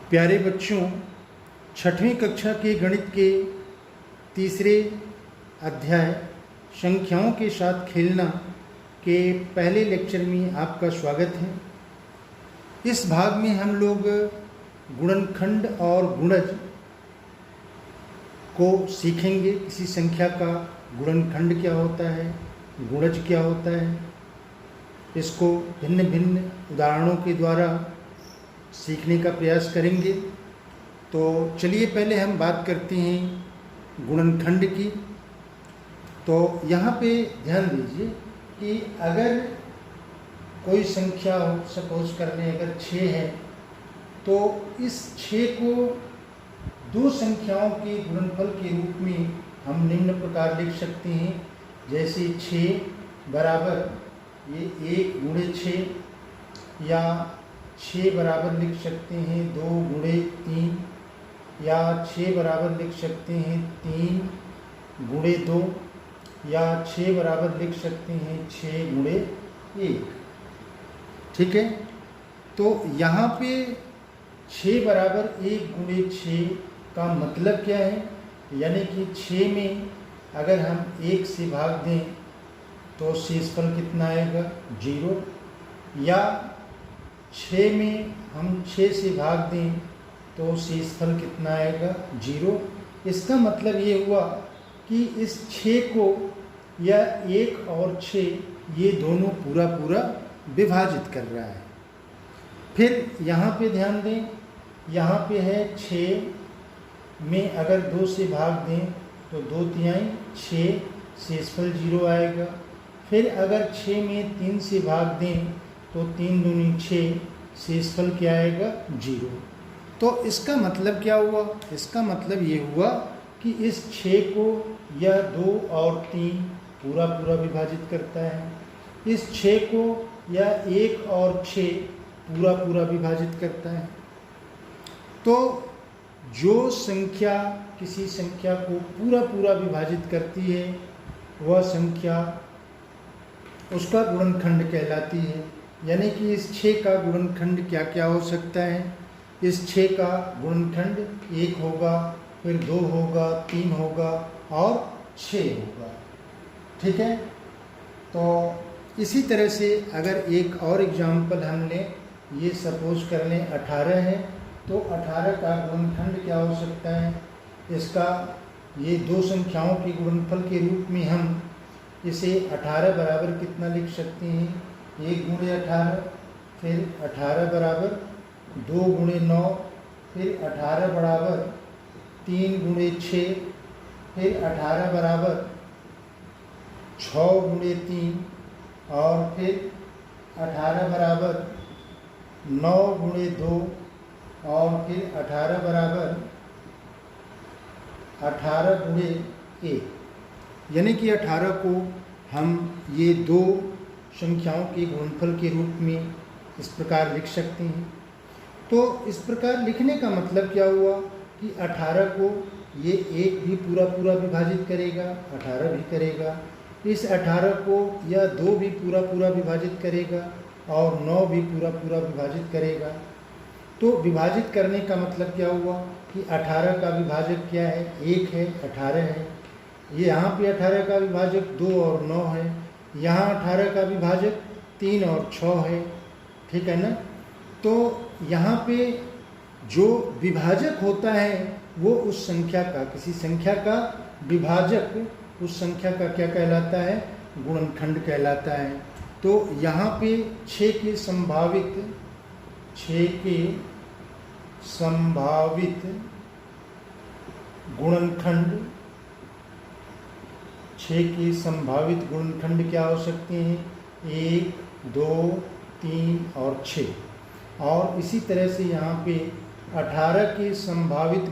प्यारे बच्चों, छठवीं कक्षा के गणित के तीसरे अध्याय संख्याओं के साथ खेलना के पहले लेक्चर में आपका स्वागत है। इस भाग में हम लोग गुणनखंड और गुणज को सीखेंगे। किसी संख्या का गुणनखंड क्या होता है, गुणज क्या होता है, इसको भिन्न भिन्न उदाहरणों के द्वारा सीखने का प्रयास करेंगे। तो चलिए पहले हम बात करते हैं गुणनखंड की। तो यहाँ पे ध्यान दीजिए कि अगर कोई संख्या हो, सपोज कर लें अगर 6 है, तो इस 6 को दो संख्याओं के गुणनफल के रूप में हम निम्न प्रकार लिख सकते हैं। जैसे 6 बराबर ये 1 गुणे 6, या 6 बराबर लिख सकते हैं 2 गुणे 3, या 6 बराबर लिख सकते हैं 3 गुणे 2, या 6 बराबर लिख सकते हैं 6 गुणे 1। ठीक है, तो यहाँ पे 6 बराबर 1 गुणे 6 का मतलब क्या है, यानी कि 6 में अगर हम 1 से भाग दें तो शेषफल कितना आएगा, 0। या 6 में हम 6 से भाग दें तो शेषफल कितना आएगा, 0। इसका मतलब ये हुआ कि इस 6 को या 1 और 6 ये दोनों पूरा पूरा विभाजित कर रहा है। फिर यहाँ पे ध्यान दें, यहाँ पे है 6 में अगर 2 से भाग दें तो 2 तिहाई 6, शेषफल 0 आएगा। फिर अगर 6 में 3 से भाग दें तो 3 दूनी 6, शेषफल क्या आएगा, 0। तो इसका मतलब क्या हुआ, इसका मतलब ये हुआ कि इस 6 को यह 2 और 3 पूरा पूरा विभाजित करता है, इस 6 को यह 1 और 6 पूरा पूरा विभाजित करता है। तो जो संख्या किसी संख्या को पूरा पूरा विभाजित करती है वह संख्या उसका गुणनखंड कहलाती है। यानी कि इस 6 का गुणनखंड क्या क्या हो सकता है। इस 6 का गुणनखंड 1 होगा, फिर 2 होगा, 3 होगा और 6 होगा। ठीक है, तो इसी तरह से अगर एक और एग्जाम्पल हम लें, ये सपोज कर लें 18 है, तो 18 का गुणनखंड क्या हो सकता है। इसका ये दो संख्याओं के गुणनफल के रूप में हम इसे 18 बराबर कितना लिख सकते हैं, 1 गुणे 18, फिर 18 बराबर 2 गुणे 9, फिर 18 बराबर 3 गुणे 6, फिर 18 बराबर 6 गुणे 3, और फिर 18 बराबर 9 गुणे 2, और फिर 18 बराबर 18 गुणे 1। यानी कि 18 को हम ये दो संख्याओं के गुणनफल के रूप में इस प्रकार लिख सकते हैं। तो इस प्रकार लिखने का मतलब क्या हुआ कि 18 को ये 1 भी पूरा पूरा विभाजित करेगा, 18 भी करेगा, इस 18 को यह 2 भी पूरा पूरा विभाजित करेगा, और 9 भी पूरा पूरा विभाजित करेगा। तो विभाजित करने का मतलब क्या हुआ कि 18 का विभाजक क्या है, 1 है, 18 है। ये यहाँ पे 18 का विभाजक 2 और 9 है, यहाँ 18 का विभाजक 3 और 6 है। ठीक है ना। तो यहाँ पे जो विभाजक होता है वो उस संख्या का, किसी संख्या का विभाजक उस संख्या का क्या कहलाता है, गुणनखंड कहलाता है। तो यहाँ पे 6 के संभावित गुणनखंड, 6 के संभावित गुणनखंड क्या हो सकते हैं, 1, 2, 3 और 6। और इसी तरह से यहाँ पे 18 के संभावित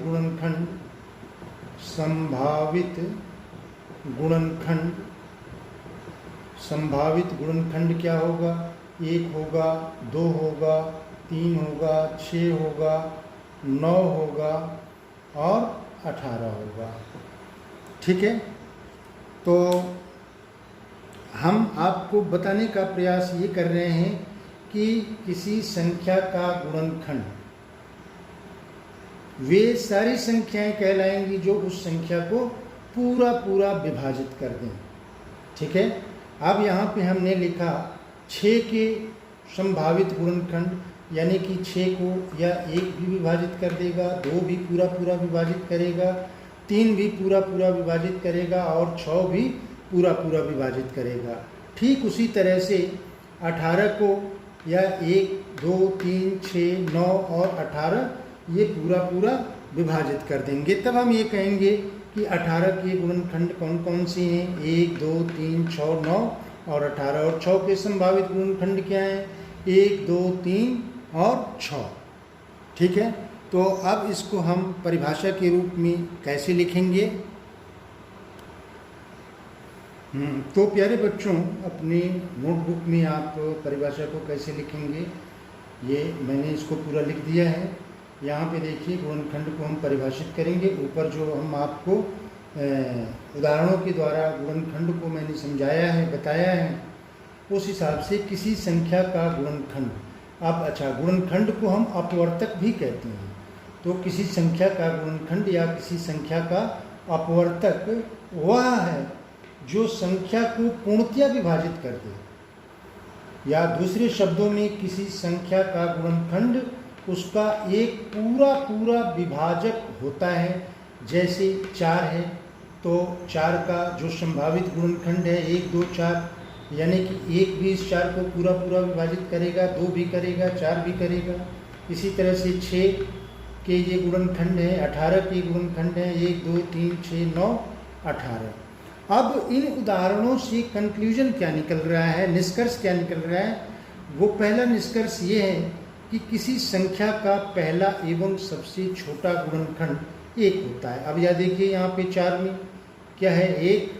गुणनखंड क्या होगा, 1 होगा, 2 होगा, 3 होगा, 6 होगा, 9 होगा और 18 होगा। ठीक है, तो हम आपको बताने का प्रयास ये कर रहे हैं कि किसी संख्या का गुणनखंड वे सारी संख्याएं कहलाएंगी जो उस संख्या को पूरा पूरा विभाजित कर दें। ठीक है, अब यहाँ पे हमने लिखा 6 के संभावित गुणनखंड, यानी कि 6 को या 1 भी विभाजित कर देगा, 2 भी पूरा पूरा विभाजित करेगा, 3 भी पूरा पूरा विभाजित करेगा और 6 भी पूरा पूरा विभाजित करेगा। ठीक उसी तरह से 18 को या 1, 2, 3, 6, 9 और 18 ये पूरा पूरा विभाजित कर देंगे। तब हम ये कहेंगे कि 18 के गुणनखंड कौन कौन से हैं, 1, 2, 3, 6, 9 और 18। और 6 के संभावित गुणनखंड क्या हैं, 1, 2, 3 और 6। ठीक है, तो अब इसको हम परिभाषा के रूप में कैसे लिखेंगे। तो प्यारे बच्चों, अपनी नोटबुक में आप परिभाषा को कैसे लिखेंगे, ये मैंने इसको पूरा लिख दिया है। यहाँ पे देखिए, गुणनखंड को हम परिभाषित करेंगे। ऊपर जो हम आपको उदाहरणों के द्वारा गुणनखंड को मैंने समझाया है, बताया है, उस हिसाब से किसी संख्या का गुणनखंड। अब अच्छा, गुणनखंड को हम अपवर्तक भी कहते हैं। तो किसी संख्या का गुणनखंड या किसी संख्या का अपवर्तक वह है जो संख्या को पूर्णतया विभाजित कर दे, या दूसरे शब्दों में किसी संख्या का गुणनखंड उसका एक पूरा पूरा विभाजक होता है। जैसे 4 है, तो 4 का जो संभावित गुणनखंड है 1, 2, 4, यानी कि 1 भी इस 4 को पूरा पूरा विभाजित करेगा, 2 भी करेगा, 4 भी करेगा। इसी तरह से 6 के ये गुणनखंड है, 18 के गुणनखंड है 1, 2, 3, 6, 9, 18। अब इन उदाहरणों से कंक्लूजन क्या निकल रहा है, निष्कर्ष क्या निकल रहा है। वो पहला निष्कर्ष ये है कि किसी संख्या का पहला एवं सबसे छोटा गुणनखंड 1 होता है। अब यह देखिए, यहाँ पे 4 में क्या है, 1,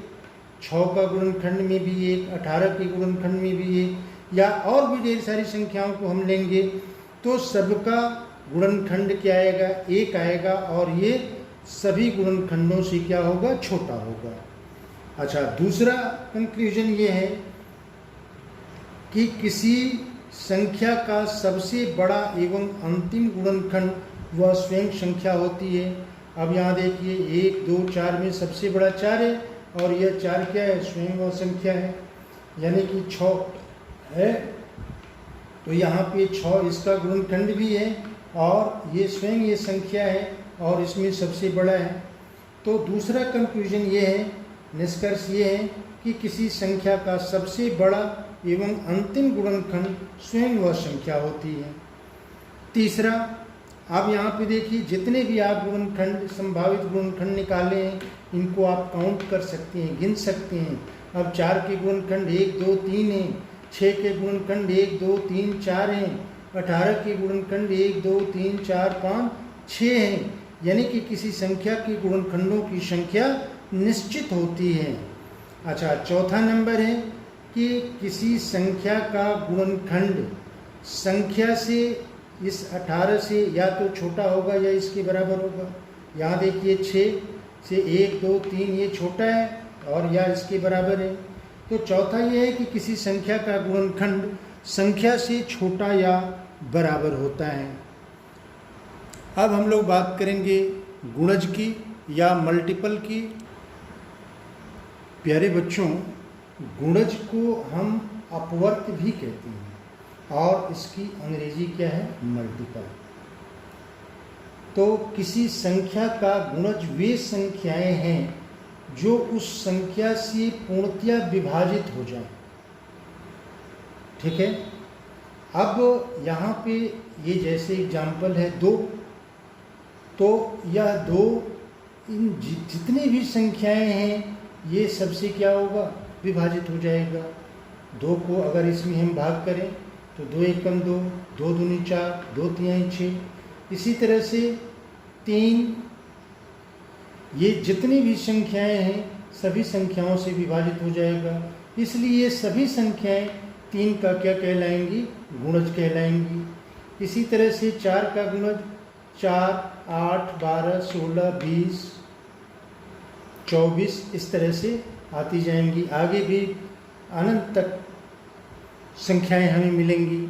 6 का गुणनखंड में भी 1, 18 के गुणनखंड में भी 1, या और भी ढेर सारी संख्याओं को हम लेंगे तो सबका गुणनखंड क्या आएगा, 1 आएगा, और ये सभी गुणनखंडों से क्या होगा, छोटा होगा। अच्छा, दूसरा कंक्लूजन ये है कि किसी संख्या का सबसे बड़ा एवं अंतिम गुणनखंड वह स्वयं संख्या होती है। अब यहाँ देखिए, 1, 2, 4 में सबसे बड़ा 4 है, और यह 4 क्या है, स्वयं वह संख्या है, यानी कि 6 है। तो यहाँ पे 6 इसका गुणनखंड भी है, और ये स्वयं ये संख्या है, और इसमें सबसे बड़ा है। तो दूसरा कंक्लूजन ये है, निष्कर्ष ये है कि किसी संख्या का सबसे बड़ा एवं अंतिम गुणनखंड स्वयं वह संख्या होती है। तीसरा, अब यहाँ पे देखिए, जितने भी आप गुणनखंड, संभावित गुणनखंड निकाले हैं, इनको आप काउंट कर सकते हैं, गिन सकते हैं। अब 4 के गुणनखंड 1, 2, 3 हैं, 6 के गुणनखंड 1, 2, 3, 4 हैं, 18 के गुणनखंड 1, 2, 3, 4, 5, 6 हैं। यानी कि किसी संख्या के गुणनखंडों की संख्या निश्चित होती है। अच्छा, चौथा नंबर है कि किसी संख्या का गुणनखंड संख्या से, इस 18 से या तो छोटा होगा या इसके बराबर होगा। यहाँ देखिए, 6 से 1, 2, 3 ये छोटा है और या इसके बराबर है। तो चौथा ये है कि किसी संख्या का गुणनखंड संख्या से छोटा या बराबर होता है। अब हम लोग बात करेंगे गुणज की या मल्टीपल की। प्यारे बच्चों, गुणज को हम अपवर्त भी कहते हैं और इसकी अंग्रेजी क्या है, मल्टीपल। तो किसी संख्या का गुणज वे संख्याएं हैं जो उस संख्या से पूर्णतया विभाजित हो जाए। ठीक है, अब यहाँ पे ये जैसे एग्जाम्पल है 2, तो यह 2 इन जितनी भी संख्याएं हैं ये सबसे क्या होगा, विभाजित हो जाएगा। 2 को अगर इसमें हम भाग करें तो 2 एकम 2, 2 दूनी 4, 2 तिहाई 6। इसी तरह से 3, ये जितनी भी संख्याएं हैं सभी संख्याओं से विभाजित हो जाएगा। इसलिए सभी संख्याएं 3 का क्या कहलाएंगी, गुणज कहलाएंगी। इसी तरह से 4 का गुणज 4, 8, 12, 16, 20, 24 इस तरह से आती जाएंगी। आगे भी अनंत तक संख्याएं हमें मिलेंगी।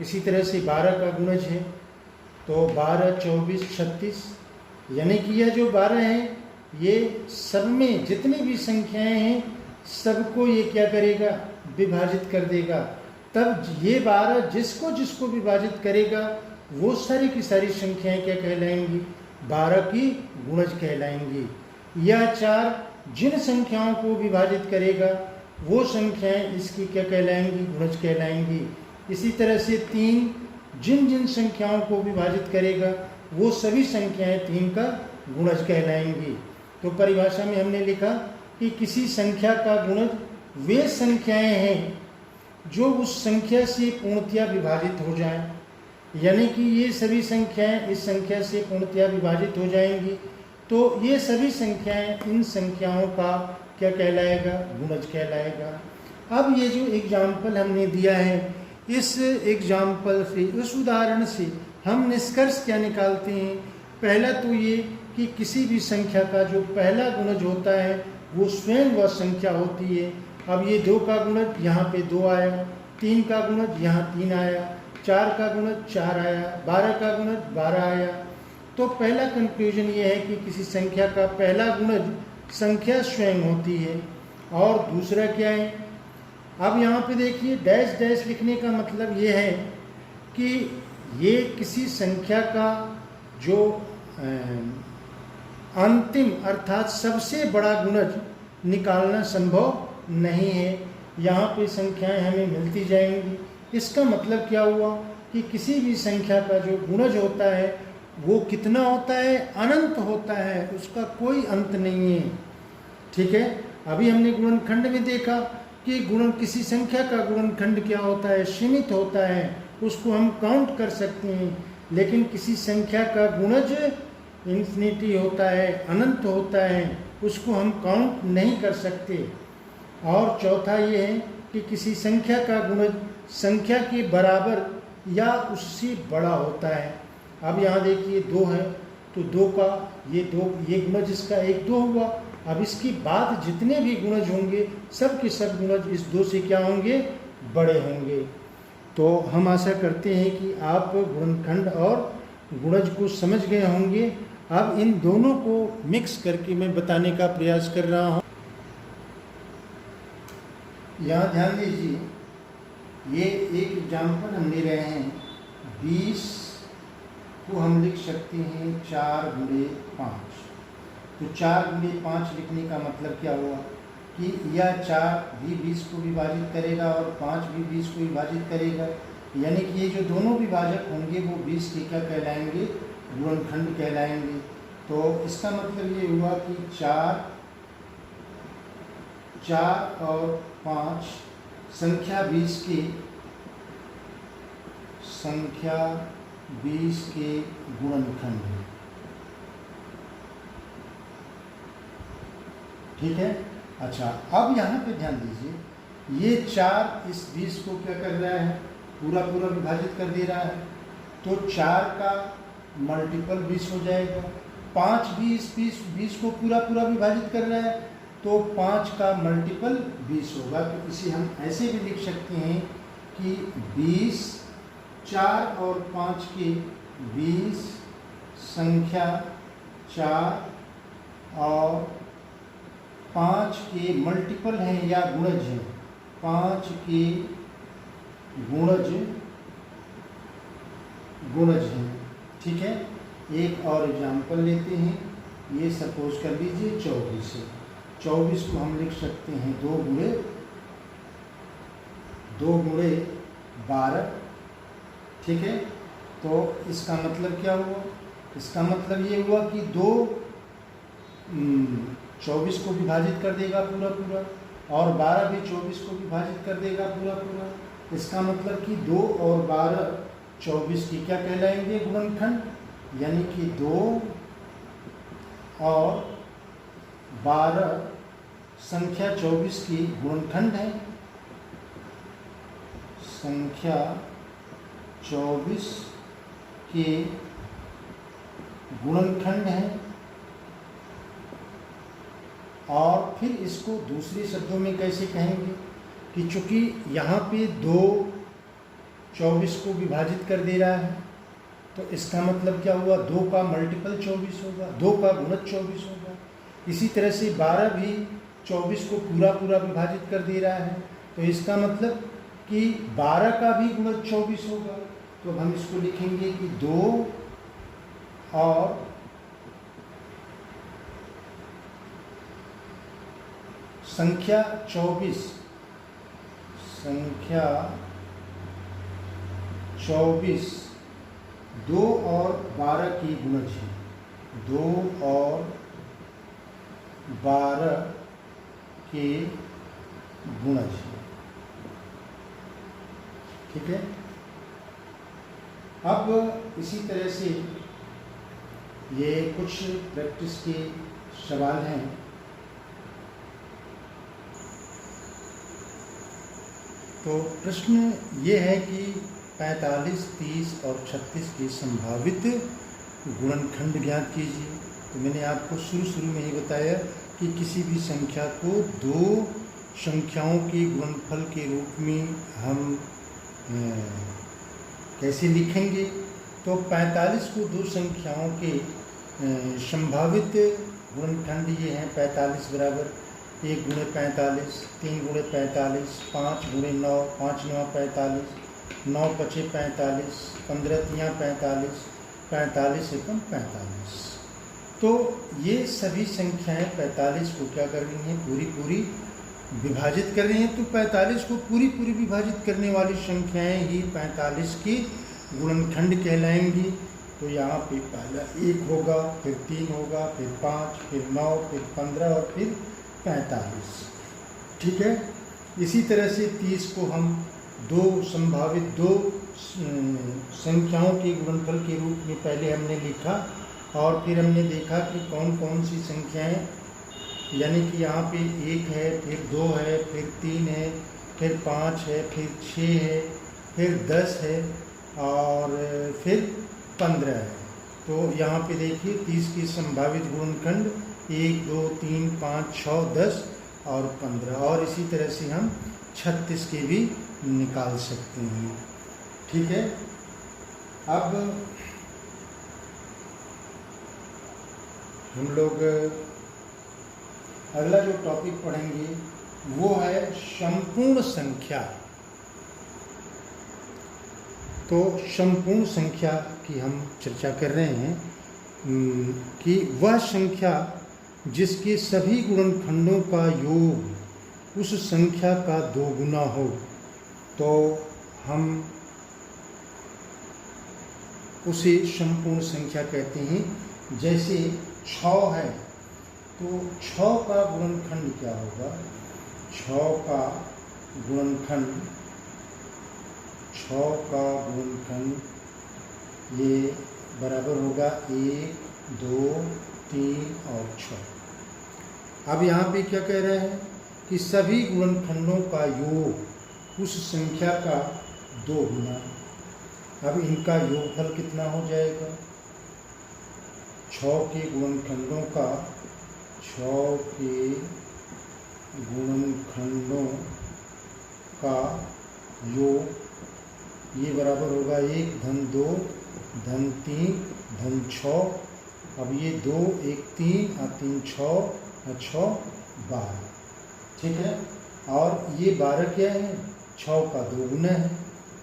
इसी तरह से 12 का गुणज है तो 12, 24, 36, यानी कि यह जो 12 हैं ये सब में जितनी भी संख्याएं हैं सबको ये क्या करेगा, विभाजित कर देगा। तब ये 12 जिसको जिसको विभाजित करेगा वो सारी की सारी संख्याएं क्या कहलाएंगी, 12 की गुणज कहलाएंगी। यह 4 जिन संख्याओं को विभाजित करेगा वो संख्याएं इसकी क्या कहलाएंगी, गुणज कहलाएंगी। इसी तरह से 3 जिन जिन संख्याओं को विभाजित करेगा वो सभी संख्याएं 3 का गुणज कहलाएंगी। तो परिभाषा में हमने लिखा कि किसी संख्या का गुणज वे संख्याएं हैं जो उस संख्या से पूर्णतया विभाजित हो जाएं, यानी कि ये सभी संख्याएं इस संख्या से पूर्णतया विभाजित हो जाएंगी तो ये सभी संख्याएं इन संख्याओं का क्या कहलाएगा, गुणज कहलाएगा। अब ये जो एग्जाम्पल हमने दिया है, इस एग्जाम्पल से, इस उदाहरण से हम निष्कर्ष क्या निकालते हैं। पहला तो ये कि किसी भी संख्या का जो पहला गुणज होता है वो स्वयं वह संख्या होती है। अब ये 2 का गुणज यहाँ पे 2 आया, 3 का गुणज यहाँ 3 आया, 4 का गुणज 4 आया, 12 का गुणज 12 आया। तो पहला कंक्लूजन ये है कि किसी संख्या का पहला गुणज संख्या स्वयं होती है। और दूसरा क्या है, अब यहाँ पे देखिए डैश डैश लिखने का मतलब ये है कि ये किसी संख्या का जो अंतिम अर्थात सबसे बड़ा गुणज निकालना संभव नहीं है। यहाँ पे संख्याएं हमें मिलती जाएंगी। इसका मतलब क्या हुआ कि किसी भी संख्या का जो गुणज होता है वो कितना होता है, अनंत होता है, उसका कोई अंत नहीं है। ठीक है, अभी हमने गुणनखंड में देखा कि किसी संख्या का गुणनखंड क्या होता है, सीमित होता है, उसको हम काउंट कर सकते हैं। लेकिन किसी संख्या का गुणज इन्फिनिटी होता है, अनंत होता है, उसको हम काउंट नहीं कर सकते। और चौथा ये है कि किसी संख्या का गुणज संख्या के बराबर या उससे बड़ा होता है। अब यहाँ देखिए 2 है तो 2 का ये गुणज इसका 1 2 हुआ। अब इसके बाद जितने भी गुणज होंगे सब के सब गुणज इस 2 से क्या होंगे, बड़े होंगे। तो हम आशा करते हैं कि आप गुणनखंड और गुणज को समझ गए होंगे। अब इन दोनों को मिक्स करके मैं बताने का प्रयास कर रहा हूँ। यहाँ ध्यान दीजिए, ये एक एग्जाम्पल हम ले रहे हैं। 20 को हम लिख सकते हैं 4 गुणे 5। तो 4 गुणे 5 लिखने का मतलब क्या हुआ कि यह 4 भी 20 को विभाजित करेगा और 5 भी 20 को विभाजित करेगा, यानी कि ये जो दोनों विभाजक होंगे वो 20 के क्या कहलाएंगे, गुणनखंड कहलाएंगे। तो इसका मतलब ये हुआ कि 4 और 5 संख्या 20 के गुणनखंड है। ठीक है, अच्छा अब यहाँ पे ध्यान दीजिए, ये 4 इस 20 को क्या कर रहा है, पूरा विभाजित कर दे रहा है। तो 4 का मल्टीपल 20 हो जाएगा। 5 भी इस 20 को पूरा विभाजित कर रहा है, तो 5 का मल्टीपल 20 होगा। तो इसे हम ऐसे भी लिख सकते हैं कि 20 4 और 5 के 20 संख्या 4 और 5 के मल्टीपल हैं या गुणज हैं, 5 के गुणज हैं। ठीक है, एक और एग्जाम्पल लेते हैं। ये सपोज कर लीजिए 24 है। 24 को हम लिख सकते हैं 2 गुणे 12। ठीक है, तो इसका मतलब क्या हुआ, इसका मतलब ये हुआ कि 24 को विभाजित कर देगा पूरा और 12 भी 24 को विभाजित कर देगा पूरा। इसका मतलब कि 2 और 12 24 की क्या कहलाएंगे, गुणनखंड, यानी कि 2 और 12 संख्या 24 की गुणनखंड है। संख्या 24 के गुणनखंड है। और फिर इसको दूसरे शब्दों में कैसे कहेंगे कि चूंकि यहाँ पे 2 24 को विभाजित कर दे रहा है, तो इसका मतलब क्या हुआ, 2 का मल्टीपल 24 होगा, 2 का गुणज 24 होगा। इसी तरह से 12 भी 24 को पूरा पूरा विभाजित कर दे रहा है, तो इसका मतलब कि 12 का भी गुणज 24 होगा। तो अब हम इसको लिखेंगे कि 2 और संख्या 24, संख्या 24 2 और 12 की गुणज है, 2 और 12 के गुणज है। ठीक है। अब इसी तरह से ये कुछ प्रैक्टिस के सवाल हैं। तो प्रश्न ये है कि 45, 30 और 36 के संभावित गुणनखंड ज्ञात कीजिए। तो मैंने आपको शुरू में ही बताया कि किसी भी संख्या को 2 संख्याओं के गुणनफल के रूप में हम कैसे लिखेंगे। तो 45 को 2 संख्याओं के संभावित गुणनखंड ये हैं। 45 बराबर 1 गुणे 45, 3 गुणे 45, 5 गुणे 9, 5 9 45, 9 पचे 45, 15 तियाँ 45, 45 एकम 45। तो ये सभी संख्याएं 45 को क्या कर रही हैं, पूरी विभाजित कर रही हैं। तो 45 को पूरी विभाजित करने वाली संख्याएं ही 45 की गुणनखंड कहलाएंगी। तो यहाँ पे पहला 1 होगा, फिर 3 होगा, फिर 5, फिर 9, फिर 15 और फिर 45। ठीक है। इसी तरह से 30 को हम 2 संभावित 2 संख्याओं के गुणनफल के रूप में पहले हमने लिखा, और फिर हमने देखा कि कौन कौन सी संख्याएं, यानी कि यहाँ पे 1 है, फिर 2 है, फिर 3 है, फिर 5 है, फिर 6 है, फिर 10 है और फिर 15 है। तो यहाँ पे देखिए 30 की संभावित गुणनखंड 1 2 3 5 6 10 और 15, और इसी तरह से हम 36 के भी निकाल सकते हैं। ठीक है। अब हम लोग अगला जो टॉपिक पढ़ेंगे वो है संपूर्ण संख्या। तो संपूर्ण संख्या की हम चर्चा कर रहे हैं कि वह संख्या जिसके सभी गुणनखंडों का योग उस संख्या का 2 गुना हो, तो हम उसे संपूर्ण संख्या कहते हैं। जैसे 6 है, तो 6 का गुणनखंड क्या होगा, 6 का गुणनखंड ये बराबर होगा 1 2 3 और 6। अब यहाँ पे क्या कह रहे हैं कि सभी गुणनखंडों का योग उस संख्या का 2 गुना। अब इनका योगफल कितना हो जाएगा, 6 के गुणनखंडों का, 6 के गुणनखंडों का योग ये बराबर होगा 1 धन 2 धन 3 धन 6। अब ये 2 1 3 और 3 6 और 6 12। ठीक है। और ये 12 क्या है, 6 का 2 गुना है,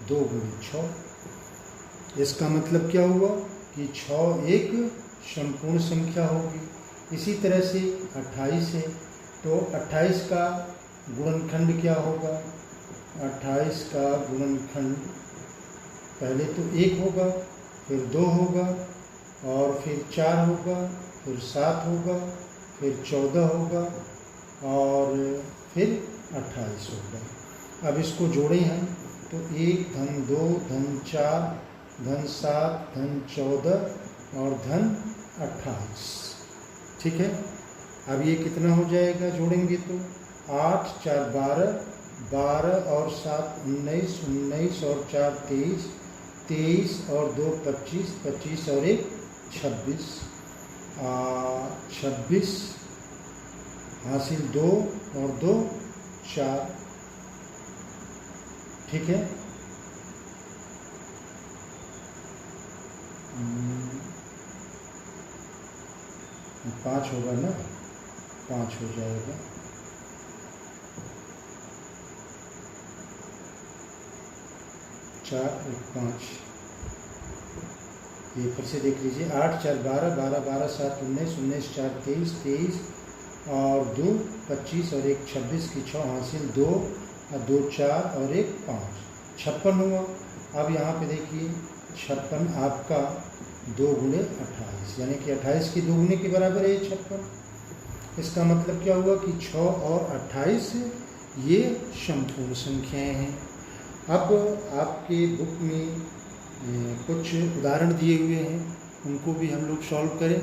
2 गुणे 6। इसका मतलब क्या हुआ कि 6 एक संपूर्ण संख्या होगी। इसी तरह से 28 है, तो 28 का गुणनखंड क्या होगा, 28 का गुणनखंड पहले तो 1 होगा, फिर 2 होगा, और फिर 4 होगा, फिर 7 होगा, फिर 14 होगा और फिर 28 होगा। अब इसको जोड़े हैं तो 1 धन 2 धन 4 धन 7 धन 14 और धन 28। ठीक है। अब ये कितना हो जाएगा जोड़ेंगे तो 8 4 12, 12 और 7 19, 19 और 4 23, 23 और 2 25, 25 और 1 26, 26 हासिल 2 और 2 4। ठीक है। 5 होगा ना, 5 हो जाएगा। चार और 5, ये फिर से देख लीजिए। 8 4 12, 12 12 7 19, 19 4 23, 23 और 2 25 और 1 26 की 6 हासिल 2 और 2 4 और 1 5, 56 हुआ। अब यहाँ पे देखिए 56 आपका 2 गुणे 28, यानी कि 28 की 2 गुने के बराबर है 56। इसका मतलब क्या हुआ कि 6 और 28 ये समपूर्ण संख्याएं हैं। अब आपके बुक में कुछ उदाहरण दिए हुए हैं, उनको भी हम लोग सॉल्व करें।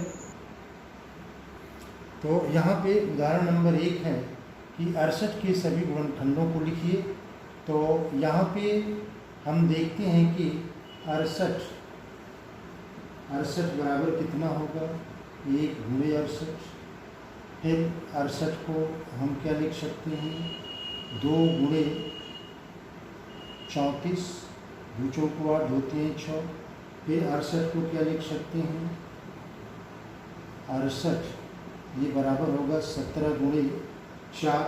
तो यहाँ पे उदाहरण नंबर 1 है कि 68 के सभी गुणनखंडों को लिखिए। तो यहाँ पे हम देखते हैं कि 68 बराबर कितना होगा, 1 गुणे 68। फिर 68 को हम क्या लिख सकते हैं, 2 गुणे 34, 2 चौको 8, 2 3 6। फिर 68 को क्या लिख सकते हैं, 68 ये बराबर होगा 17 गुणे 4,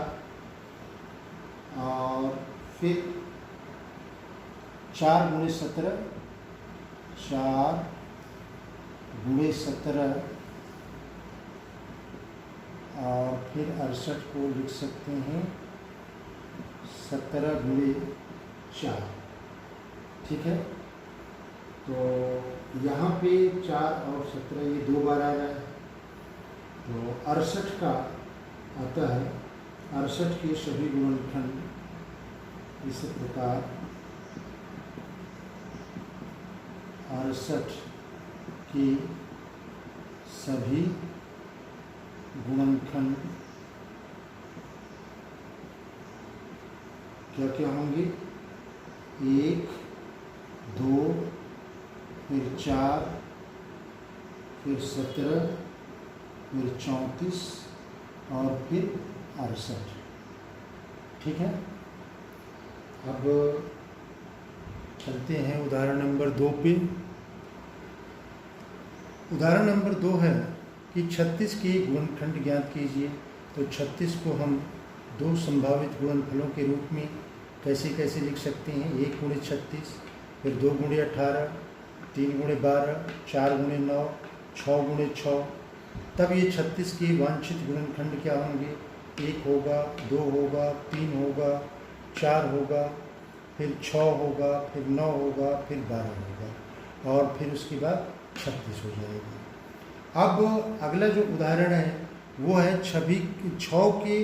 और फिर 4 गुणे 17, 4 गुणे 17, और फिर 68 को लिख सकते हैं 17 गुणे 4। ठीक है, तो यहाँ पे 4 और 17 ये 2 बार आ रहा है। तो 68 का आता है, 68 के सभी गुणनखंड इस प्रकार 68 के सभी गुणनखंड क्या क्या होंगे, 1 2 फिर 4 फिर 17 फिर 34 और फिर 68। ठीक है, अब चलते हैं उदाहरण नंबर 2 पे। उदाहरण नंबर 2 है कि 36 के गुणनखंड ज्ञात कीजिए। तो 36 को हम 2 संभावित गुणनफलों के रूप में कैसे कैसे लिख सकते हैं, 1 गुणे 36, फिर 2 गुणे 18, 3 गुणे 12, 4 गुणे 9, 6 गुणे 6। तब ये 36 के वांछित गुणनखंड क्या होंगे, 1 होगा, 2 होगा, 3 होगा, 4 होगा, फिर 6 होगा, फिर 9 होगा, फिर 12 होगा, और फिर उसके बाद 36 हो जाएगा। अब अगला जो उदाहरण है वो है 6 के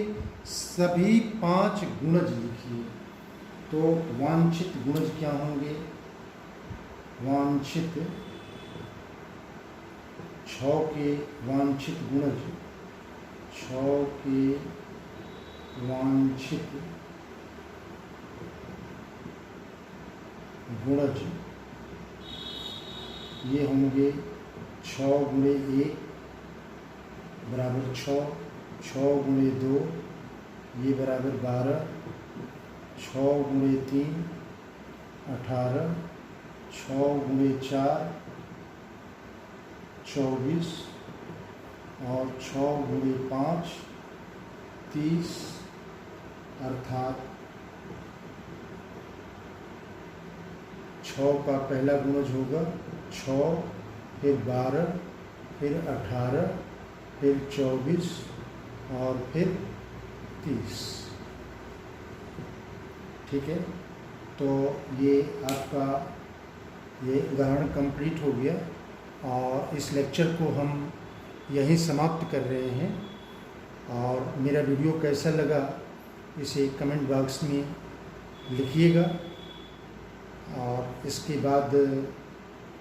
सभी 5 गुणज लिखिए। तो वांछित गुणज क्या होंगे, वांछित 6 के वांछित गुणज, 6 के वांछित गुणज ये होंगे 6 गुणे 1 बराबर 6, 6 गुणे 2 ये बराबर 12, 6 गुणे 3 18, 6 गुणे 4 24 और 6 गुणे 5 30, अर्थात 6 का पहला गुणज होगा 6, फिर 12, फिर 18, फिर 24 और फिर 30। ठीक है, तो ये आपका ये उदाहरण कंप्लीट हो गया, और इस लेक्चर को हम यहीं समाप्त कर रहे हैं। और मेरा वीडियो कैसा लगा इसे कमेंट बॉक्स में लिखिएगा, और इसके बाद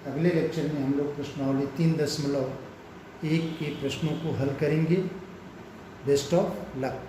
अगले लेक्चर में हम लोग प्रश्नावली 3.1 के प्रश्नों को हल करेंगे। Best of luck.